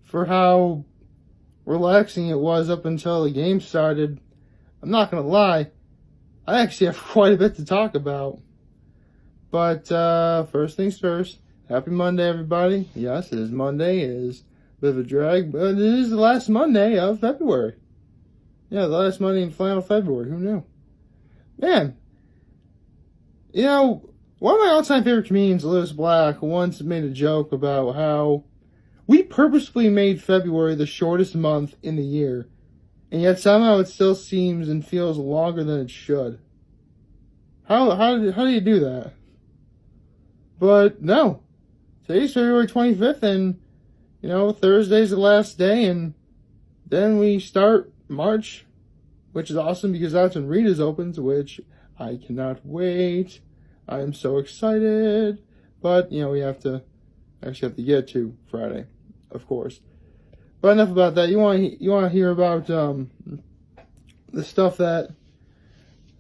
for how relaxing it was up until the game started, I'm not going to lie, I actually have quite a bit to talk about. But first things first, happy Monday, everybody. Yes, it is Monday. It is a bit of a drag, but it is the last Monday of February. Yeah, the last Monday in final February. Who knew? Man, you know, one of my all-time favorite comedians, Lewis Black, once made a joke about how we purposefully made February the shortest month in the year, and yet somehow it still seems and feels longer than it should. How do you do that? But no, today's February 25th, and Thursday's the last day, and then we start March, which is awesome because that's when Rita's opens, which I cannot wait. I am so excited. But, we have to get to Friday, of course. But enough about that. You want to hear about the stuff that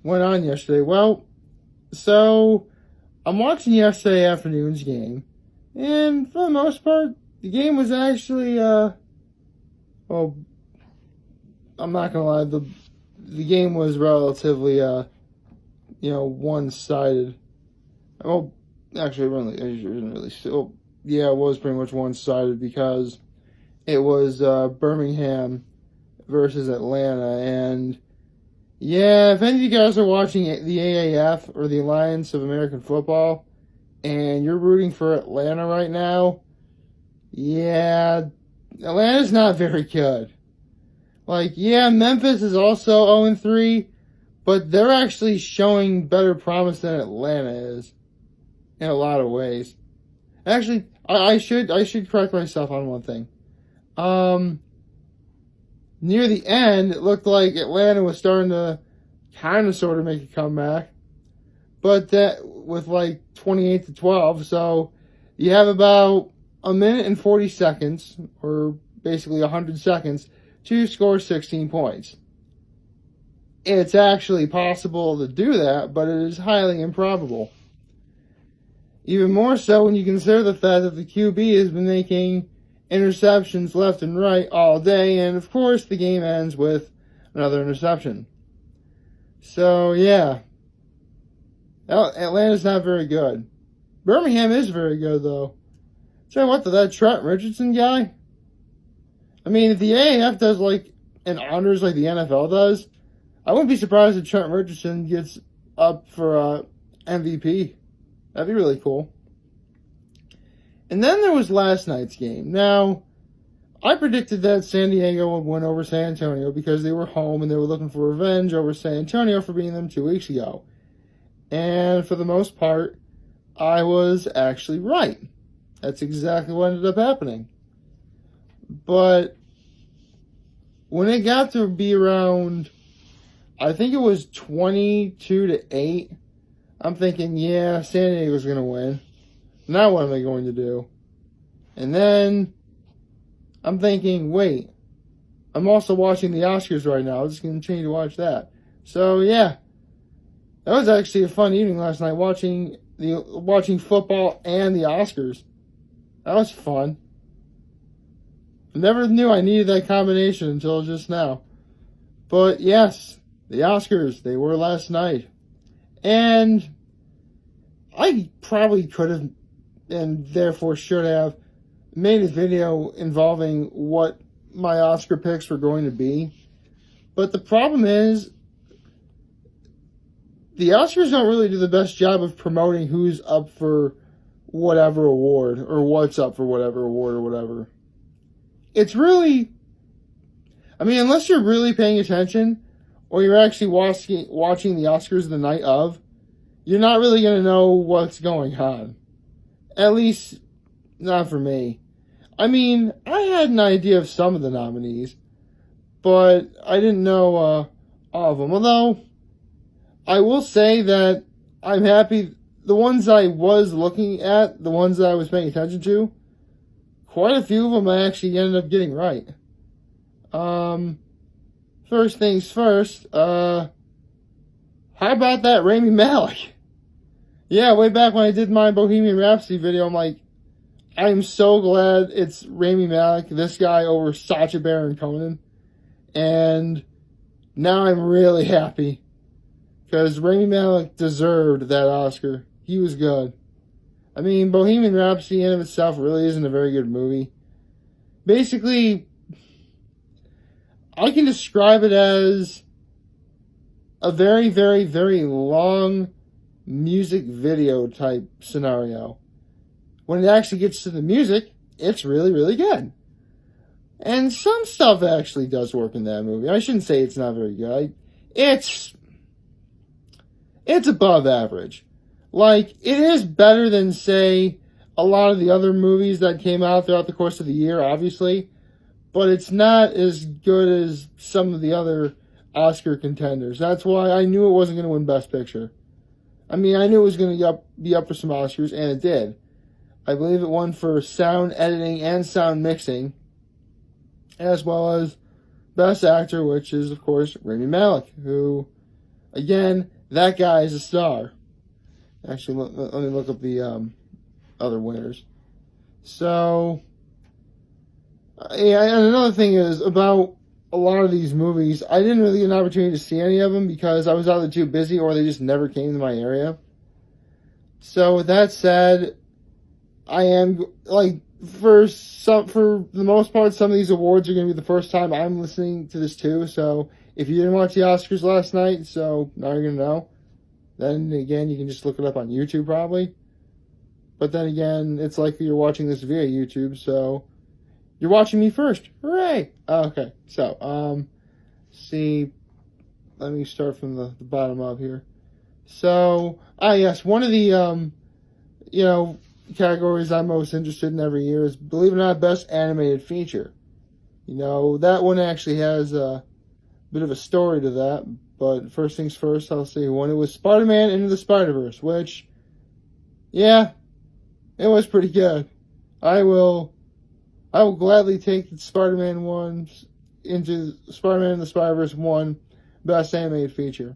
went on yesterday. Well, so I'm watching yesterday afternoon's game, and for the most part, the game was actually, well, I'm not gonna lie, the game was relatively, one-sided. Well, actually, it wasn't really still. Yeah, it was pretty much one-sided because it was Birmingham versus Atlanta, and yeah, if any of you guys are watching the AAF or the Alliance of American Football, and you're rooting for Atlanta right now, yeah, Atlanta's not very good. Like, yeah, Memphis is also 0-3, but they're actually showing better promise than Atlanta is in a lot of ways. Actually, I should correct myself on one thing. Near the end, it looked like Atlanta was starting to kind of sort of make a comeback, but that with like 28-12, so you have about a minute and 40 seconds, or basically 100 seconds, to score 16 points. It's actually possible to do that, but it is highly improbable. Even more so when you consider the fact that the QB has been making interceptions left and right all day, and of course the game ends with another interception. So yeah, Atlanta's not very good. Birmingham is very good though. Tell you what, that Trent Richardson guy, I mean, if the AAF does like an honors like the NFL does, I wouldn't be surprised if Trent Richardson gets up for MVP. That'd be really cool. And then there was last night's game. Now, I predicted that San Diego would win over San Antonio because they were home and they were looking for revenge over San Antonio for beating them 2 weeks ago. And for the most part, I was actually right. That's exactly what ended up happening. But when it got to be around, I think it was 22-8, I'm thinking, yeah, San Diego's going to win. Now what am I going to do? And then I'm thinking, wait, I'm also watching the Oscars right now. I'm just going to continue to watch that. So, yeah, that was actually a fun evening last night, watching football and the Oscars. That was fun. I never knew I needed that combination until just now. But, yes, the Oscars, they were last night. And I probably could have, and therefore should have, made a video involving what my Oscar picks were going to be. But the problem is, the Oscars don't really do the best job of promoting who's up for whatever award, or what's up for whatever award or whatever. It's really, I mean, unless you're really paying attention, or you're actually watching the Oscars the night of, you're not really going to know what's going on. At least, not for me. I mean, I had an idea of some of the nominees, but I didn't know all of them. Although, I will say that I'm happy, the ones I was looking at, the ones that I was paying attention to, quite a few of them I actually ended up getting right. First things first, how about that Rami Malek? Yeah, way back when I did my Bohemian Rhapsody video, I'm like, I'm so glad it's Rami Malek, this guy, over Sacha Baron Cohen. And now I'm really happy. Because Rami Malek deserved that Oscar. He was good. I mean, Bohemian Rhapsody in of itself really isn't a very good movie. Basically, I can describe it as a very, very, very long music video type scenario. When it actually gets to the music, it's really, really good. And some stuff actually does work in that movie. I shouldn't say it's not very good. It's above average. Like, it is better than, say, a lot of the other movies that came out throughout the course of the year, obviously. But it's not as good as some of the other Oscar contenders. That's why I knew it wasn't going to win Best Picture. I mean, I knew it was going to be up for some Oscars, and it did. I believe it won for sound editing and sound mixing, as well as Best Actor, which is, of course, Rami Malek, who, again, that guy is a star. Actually, let me look up the other winners. So, yeah, and another thing is about a lot of these movies, I didn't really get an opportunity to see any of them because I was either too busy or they just never came to my area. So, with that said, I am, like, for the most part, some of these awards are going to be the first time I'm listening to this too. So, if you didn't watch the Oscars last night, so now you're going to know. Then again, you can just look it up on YouTube probably. But then again, it's likely you're watching this via YouTube, so you're watching me first. Hooray! Okay, so, see, let me start from the bottom up here. So, yes, one of the, categories I'm most interested in every year is, believe it or not, Best Animated Feature. That one actually has a bit of a story to that. But first things first, I'll say one. It was Spider-Man Into the Spider-Verse, which, yeah, it was pretty good. I will gladly take the Spider-Man one into Spider-Man and the Spider-Verse 1 Best Animated Feature.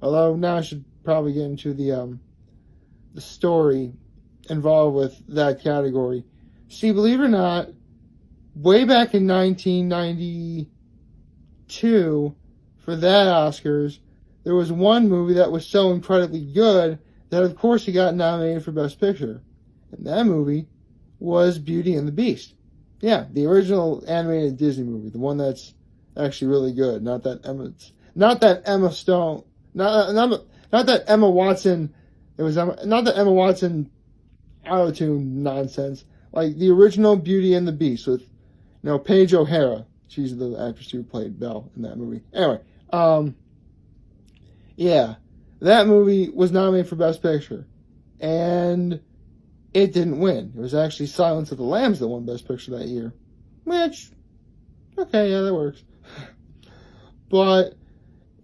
Although now I should probably get into the story involved with that category. See, believe it or not, way back in 1992, for that Oscars, there was one movie that was so incredibly good that, of course, it got nominated for Best Picture. And that movie was Beauty and the Beast. Yeah, the original animated Disney movie, the one that's actually really good. Not that Emma Stone, not that Emma Watson. It was not that Emma Watson auto-tune nonsense. Like the original Beauty and the Beast with, Paige O'Hara. She's the actress who played Belle in that movie. Anyway, yeah, that movie was nominated for Best Picture, and it didn't win. It was actually Silence of the Lambs that won Best Picture that year, which, okay, yeah, that works. But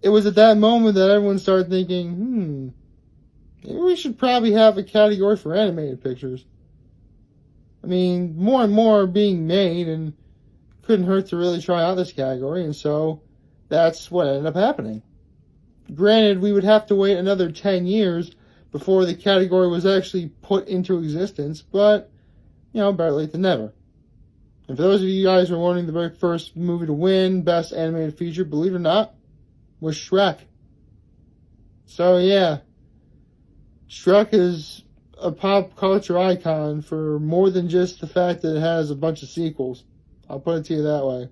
it was at that moment that everyone started thinking, maybe we should probably have a category for animated pictures. I mean, more and more are being made, and couldn't hurt to really try out this category, and so that's what ended up happening. Granted, we would have to wait another 10 years before the category was actually put into existence, but, better late than never. And for those of you guys who are wondering, the very first movie to win Best Animated Feature, believe it or not, was Shrek. So, yeah, Shrek is a pop culture icon for more than just the fact that it has a bunch of sequels. I'll put it to you that way.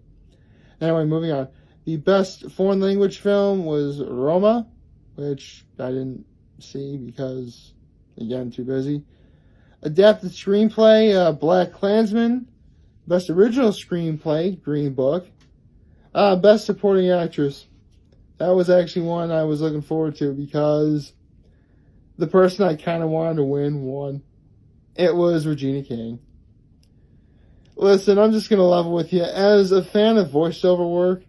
Anyway, moving on. The best foreign language film was Roma, which I didn't see because, again, too busy. Adapted screenplay, Black Klansman. Best original screenplay, Green Book. Best supporting actress. That was actually one I was looking forward to because the person I kind of wanted to win won. It was Regina King. Listen, I'm just going to level with you. As a fan of voiceover work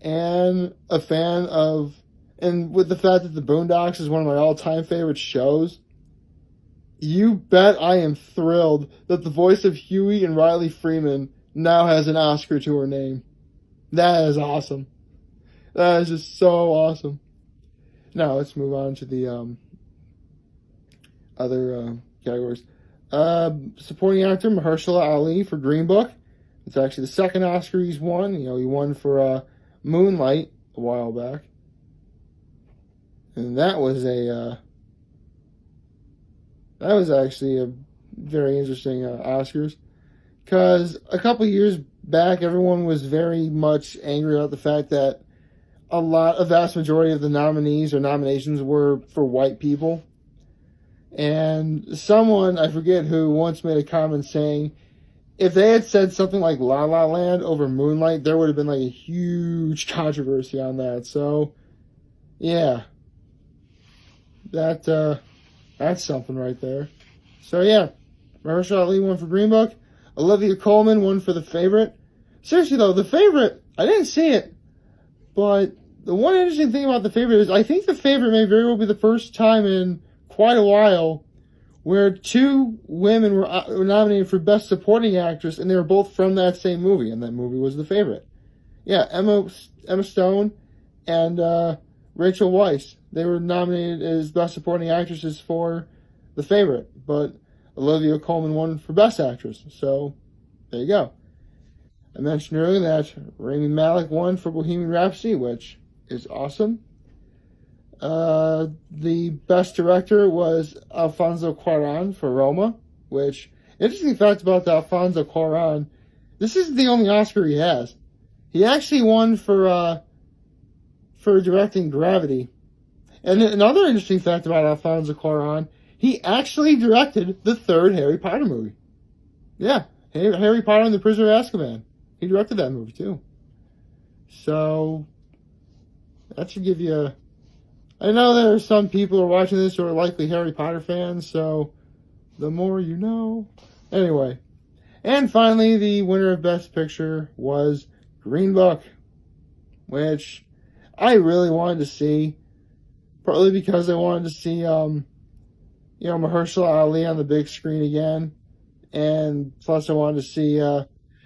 and a fan of, and with the fact that The Boondocks is one of my all-time favorite shows, you bet I am thrilled that the voice of Huey and Riley Freeman now has an Oscar to her name. That is awesome. That is just so awesome. Now, let's move on to the other categories. Supporting actor Mahershala Ali for Green Book. It's actually the second Oscar he's won. You know, he won for Moonlight a while back. And that was actually a very interesting Oscars. Because a couple years back, everyone was very much angry about the fact that a vast majority of the nominees or nominations were for white people. And someone, I forget who, once made a comment saying, if they had said something like La La Land over Moonlight, there would have been like a huge controversy on that. So, yeah. That's something right there. So, yeah. Mahershala Ali won for Green Book. Olivia Colman won for The Favorite. Seriously, though, The Favorite, I didn't see it. But the one interesting thing about The Favorite is I think The Favorite may very well be the first time in quite a while where two women were nominated for Best Supporting Actress, and they were both from that same movie, and that movie was The Favorite. Yeah, Emma Stone and Rachel Weisz. They were nominated as Best Supporting Actresses for The Favorite, but Olivia Colman won for Best Actress. So, there you go. I mentioned earlier that Rami Malek won for Bohemian Rhapsody, which is awesome. The Best Director was Alfonso Cuarón for Roma, which, interesting fact about Alfonso Cuarón, this isn't the only Oscar he has. He actually won for directing Gravity. And another interesting fact about Alfonso Cuarón, he actually directed the third Harry Potter movie. Yeah, Harry Potter and the Prisoner of Azkaban. He directed that movie too. So, that should give you a... I know there are some people who are watching this who are likely Harry Potter fans, so the more you know. Anyway. And finally, the winner of Best Picture was Green Book, which I really wanted to see, partly because I wanted to see, Mahershala Ali on the big screen again, and plus I wanted to see,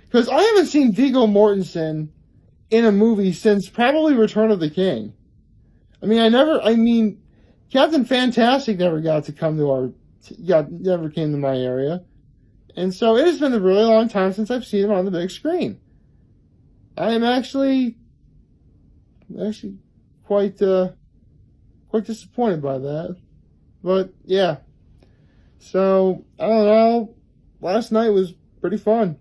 because I haven't seen Viggo Mortensen in a movie since probably Return of the King. Captain Fantastic never got to come to never came to my area. And so it has been a really long time since I've seen him on the big screen. I am actually quite disappointed by that. But, yeah. So, I don't know. Last night was pretty fun.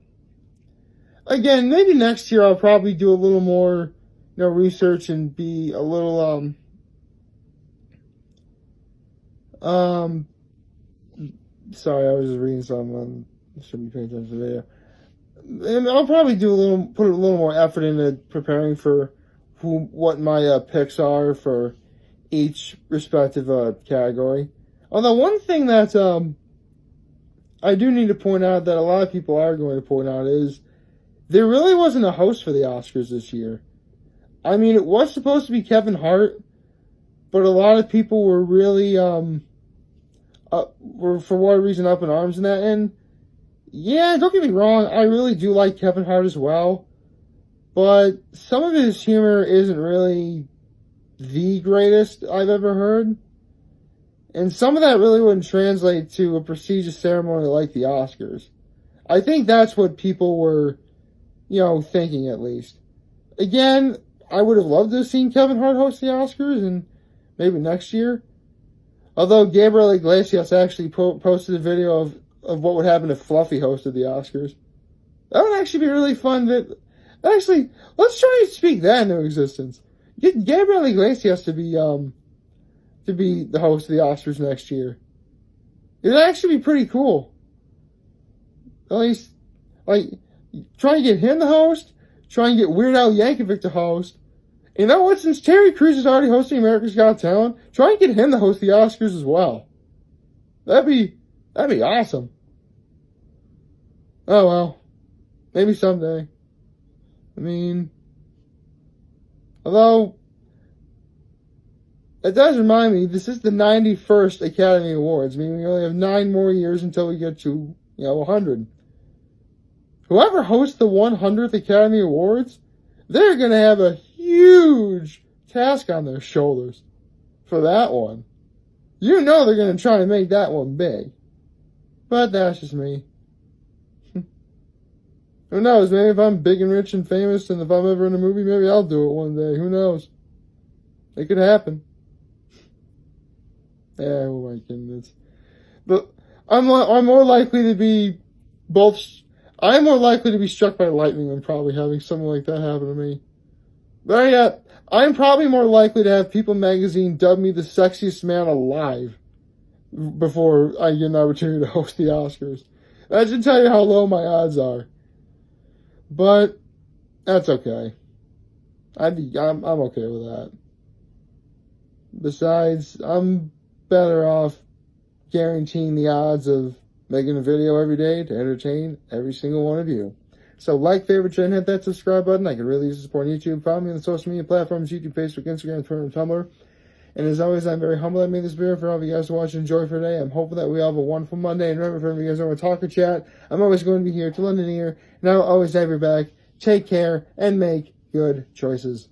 Again, maybe next year I'll probably do a little more, research and be a little, sorry, I was just reading something. I shouldn't be paying attention to the video. And I'll probably put a little more effort into preparing for what my picks are for each respective category. Although one thing that I do need to point out that a lot of people are going to point out is there really wasn't a host for the Oscars this year. I mean, it was supposed to be Kevin Hart, but a lot of people were really were for whatever reason up in arms in that. And yeah, don't get me wrong, I really do like Kevin Hart as well, but some of his humor isn't really the greatest I've ever heard. And some of that really wouldn't translate to a prestigious ceremony like the Oscars. I think that's what people were, thinking at least. Again, I would have loved to have seen Kevin Hart host the Oscars, and maybe next year. Although Gabriel Iglesias actually posted a video of what would happen if Fluffy hosted the Oscars. That would actually be really fun. Actually, let's try and speak that into existence. Get Gabriel Iglesias to be the host of the Oscars next year. It'd actually be pretty cool. At least, try and get him the host. Try and get Weird Al Yankovic to host. You know what? Since Terry Crews is already hosting America's Got Talent, try and get him to host the Oscars as well. That'd be awesome. Oh well. Maybe someday. Although, it does remind me, this is the 91st Academy Awards. We only have 9 more years until we get to, 100. Whoever hosts the 100th Academy Awards, they're going to have a huge task on their shoulders for that one. They're going to try to make that one big. But that's just me. Who knows? Maybe if I'm big and rich and famous, and if I'm ever in a movie, maybe I'll do it one day. Who knows? It could happen. Yeah, oh my goodness. But I'm more likely to be both. I'm more likely to be struck by lightning than probably having something like that happen to me. But yeah, I'm probably more likely to have People magazine dub me the sexiest man alive before I get an opportunity to host the Oscars. That should tell you how low my odds are. But that's okay. I'm okay with that. Besides, I'm better off guaranteeing the odds of making a video every day to entertain every single one of you. So like, favorite, share, and hit that subscribe button. I could really use the support on YouTube. Follow me on the social media platforms, YouTube, Facebook, Instagram, Twitter, and Tumblr. And as always, I'm very humble that I made this video for all of you guys to watch and enjoy for today. I'm hoping that we all have a wonderful Monday. And remember, if you guys want to talk or chat, I'm always going to be here to lend an ear. And I'll always have your back. Take care and make good choices.